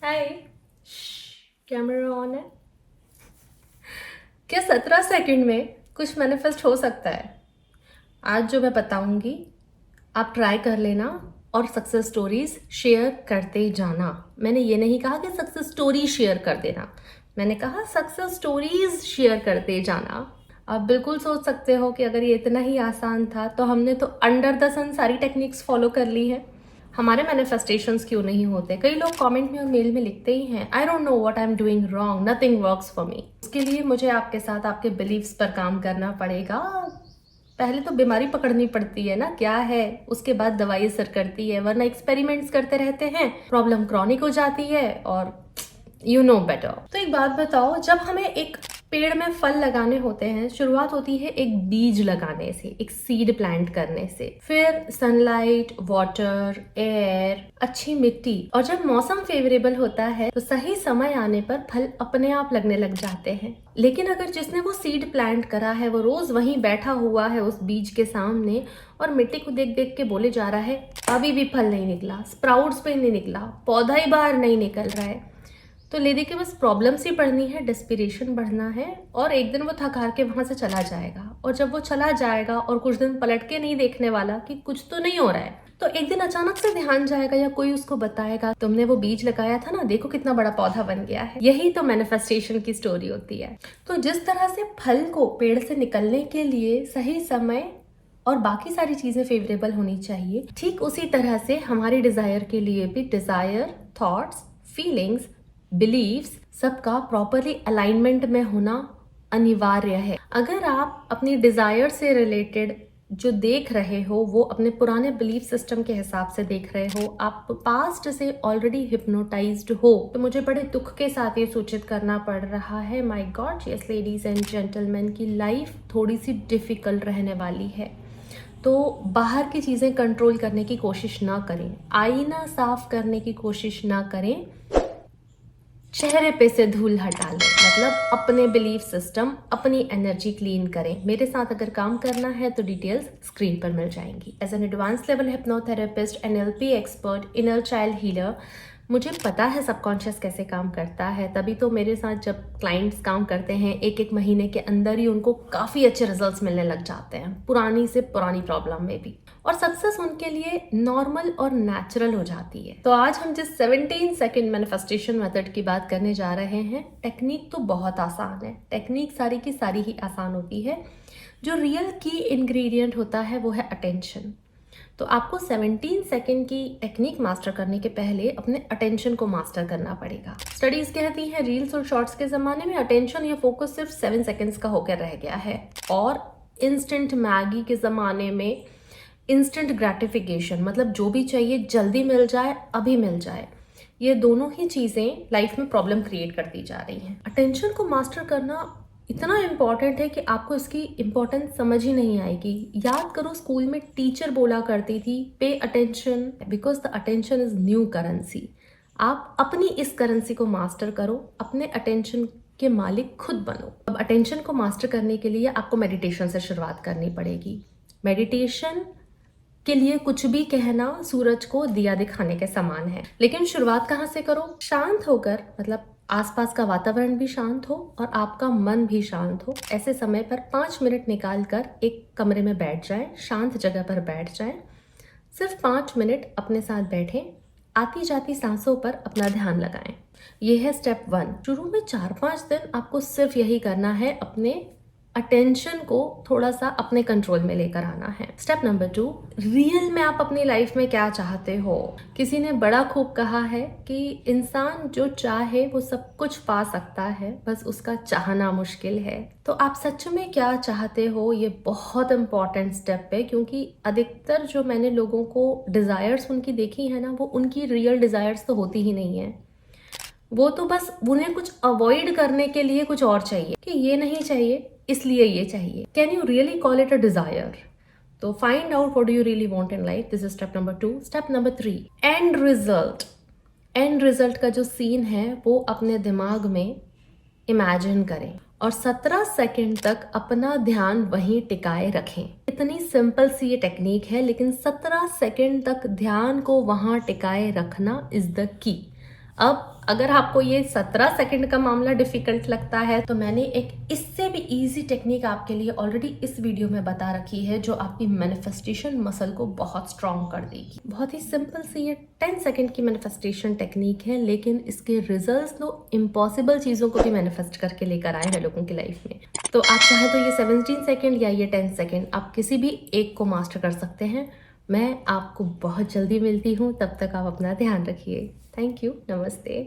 Hi. Camera on है क्या? 17 second में कुछ मैनिफेस्ट हो सकता है। आज जो मैं बताऊंगी आप ट्राई कर लेना और सक्सेस स्टोरीज शेयर करते जाना। मैंने ये नहीं कहा कि सक्सेस स्टोरी शेयर कर देना, मैंने कहा सक्सेस स्टोरीज शेयर करते जाना। आप बिल्कुल सोच सकते हो कि अगर ये इतना ही आसान था तो हमने तो अंडर द सन सारी टेक्निक्स फॉलो कर ली है, हमारे मैनिफेस्टेशंस क्यों नहीं होते? कई लोग कमेंट में और मेल में लिखते ही हैं, I don't know what I am doing wrong, nothing works for me. उसके लिए मुझे आपके साथ आपके बिलीव्स पर काम करना पड़ेगा। पहले तो बीमारी पकड़नी पड़ती है ना, क्या है, उसके बाद दवाई असर करती है, वरना एक्सपेरिमेंट्स करते रहते हैं, प्रॉब्लम क्रॉनिक हो जाती है और यू नो बेटर। तो एक बात बताओ, जब हमें एक पेड़ में फल लगाने होते हैं, शुरुआत होती है एक बीज लगाने से, एक सीड प्लांट करने से, फिर सनलाइट, वाटर, एयर, अच्छी मिट्टी, और जब मौसम फेवरेबल होता है तो सही समय आने पर फल अपने आप लगने लग जाते हैं। लेकिन अगर जिसने वो सीड प्लांट करा है वो रोज वहीं बैठा हुआ है उस बीज के सामने और मिट्टी को देख देख के बोले जा रहा है अभी भी फल नहीं निकला, स्प्राउट्स पे नहीं निकला, पौधा ही बाहर नहीं निकल रहा है, तो ले दे के बस प्रॉब्लम्स ही बढ़नी है, डेस्पिरेशन बढ़ना है, और एक दिन वो थक हार के वहां से चला जाएगा। और जब वो चला जाएगा और कुछ दिन पलट के नहीं देखने वाला कि कुछ तो नहीं हो रहा है, तो एक दिन अचानक से ध्यान जाएगा या कोई उसको बताएगा तुमने वो बीज लगाया था ना, देखो कितना बड़ा पौधा बन गया है। यही तो मैनिफेस्टेशन की स्टोरी होती है। तो जिस तरह से फल को पेड़ से निकलने के लिए सही समय और बाकी सारी चीजें फेवरेबल होनी चाहिए, ठीक उसी तरह से हमारी डिजायर के लिए भी डिजायर, थॉट्स, फीलिंग्स, बिलीव्स सबका प्रॉपरली अलाइनमेंट में होना अनिवार्य है। अगर आप अपनी डिजायर से रिलेटेड जो देख रहे हो वो अपने पुराने बिलीफ सिस्टम के हिसाब से देख रहे हो, आप पास्ट से ऑलरेडी हिप्नोटाइज्ड हो, तो मुझे बड़े दुख के साथ ये सूचित करना पड़ रहा है, my God, yes ladies and gentleman, की लाइफ थोड़ी सी डिफिकल्ट रहने वाली है। तो बाहर की चीजें कंट्रोल करने की कोशिश ना करें, आईना साफ करने की कोशिश ना करें, चेहरे पे से धूल हटा लें, मतलब अपने बिलीफ सिस्टम, अपनी एनर्जी क्लीन करें। मेरे साथ अगर काम करना है तो डिटेल्स स्क्रीन पर मिल जाएंगी। As an advance level hypnotherapist, NLP expert, inner child healer, मुझे पता है सबकॉन्शियस कैसे काम करता है, तभी तो मेरे साथ जब क्लाइंट्स काम करते हैं एक एक महीने के अंदर ही उनको काफ़ी अच्छे रिजल्ट्स मिलने लग जाते हैं, पुरानी से पुरानी प्रॉब्लम में भी, और सक्सेस उनके लिए नॉर्मल और नेचुरल हो जाती है। तो आज हम जिस 17 सेकेंड मैनिफेस्टेशन मेथड की बात करने जा रहे हैं, टेक्निक तो बहुत आसान है, टेक्निक सारी की सारी ही आसान होती है, जो रियल की इंग्रेडिएंट होता है वो है अटेंशन। तो आपको 17 सेकेंड की टेक्निक मास्टर करने के पहले अपने अटेंशन को मास्टर करना पड़ेगा। स्टडीज कहती हैं रील्स और शॉर्ट्स के जमाने में अटेंशन या फोकस सिर्फ 7 सेकेंड्स का होकर रह गया है, और इंस्टेंट मैगी के जमाने में इंस्टेंट ग्रेटिफिकेशन, मतलब जो भी चाहिए जल्दी मिल जाए, अभी मिल जाए, ये दोनों ही चीज़ें लाइफ में प्रॉब्लम क्रिएट करती जा रही हैं। अटेंशन को मास्टर करना इतना इम्पॉर्टेंट है कि आपको इसकी इम्पोर्टेंस समझ ही नहीं आएगी। याद करो, स्कूल में टीचर बोला करती थी pay attention because the attention is new currency. आप अपनी इस करेंसी को मास्टर करो, अपने अटेंशन के मालिक खुद बनो। अब अटेंशन को मास्टर करने के लिए आपको मेडिटेशन से शुरुआत करनी पड़ेगी। मेडिटेशन के लिए कुछ भी कहना सूरज को दिया दिखाने के समान है। लेकिन शुरुआत कहाँ से करो? शांत होकर, मतलब आसपास का वातावरण भी शांत हो और आपका मन भी शांत हो। ऐसे समय पर 5 मिनट निकाल कर एक कमरे में बैठ जाएं, शांत जगह पर बैठ जाएं, सिर्फ 5 मिनट अपने साथ बैठें, आती जाती सांसों पर अपना ध्यान लगाएं। यह है स्टेप 1। शुरू में 4-5 दिन आपको सिर्फ यही करना है, अपने अटेंशन को थोड़ा सा अपने कंट्रोल में लेकर आना है। स्टेप नंबर 2, रियल में आप अपनी लाइफ में क्या चाहते हो? किसी ने बड़ा खूब कहा है कि इंसान जो चाहे वो सब कुछ पा सकता है, बस उसका चाहना मुश्किल है। तो आप सच में क्या चाहते हो, ये बहुत इंपॉर्टेंट स्टेप है, क्योंकि अधिकतर जो मैंने लोगों को डिजायर्स उनकी देखी है ना, वो उनकी रियल डिजायर्स तो होती ही नहीं है। वो तो बस उन्हें कुछ अवॉइड करने के लिए कुछ और चाहिए, कि ये नहीं चाहिए इसलिए ये चाहिए। Can you really call it a desire? तो find out what do you really want in life. This is step number 2। Step number 3, end result. End result का जो सीन है वो अपने दिमाग में इमेजिन करें और 17 सेकंड तक अपना ध्यान वहीं टिकाए रखें। इतनी सिंपल सी ये टेक्निक है, लेकिन 17 सेकंड तक ध्यान को वहां टिकाए रखना इज द की। अब अगर आपको ये 17 सेकंड का मामला डिफिकल्ट लगता है तो मैंने एक इससे भी इजी टेक्निक आपके लिए ऑलरेडी इस वीडियो में बता रखी है जो आपकी मैनिफेस्टेशन मसल को बहुत स्ट्रॉन्ग कर देगी। बहुत ही सिंपल सी ये 10 सेकंड की मैनिफेस्टेशन टेक्निक है, लेकिन इसके रिजल्ट्स तो इम्पॉसिबल चीज़ों को भी मैनिफेस्ट करके लेकर आए हैं लोगों की लाइफ में। तो आप चाहे तो ये 17 सेकंड या ये 10 सेकंड आप किसी भी एक को मास्टर कर सकते हैं। मैं आपको बहुत जल्दी मिलती हूँ, तब तक आप अपना ध्यान रखिए। थैंक यू, नमस्ते।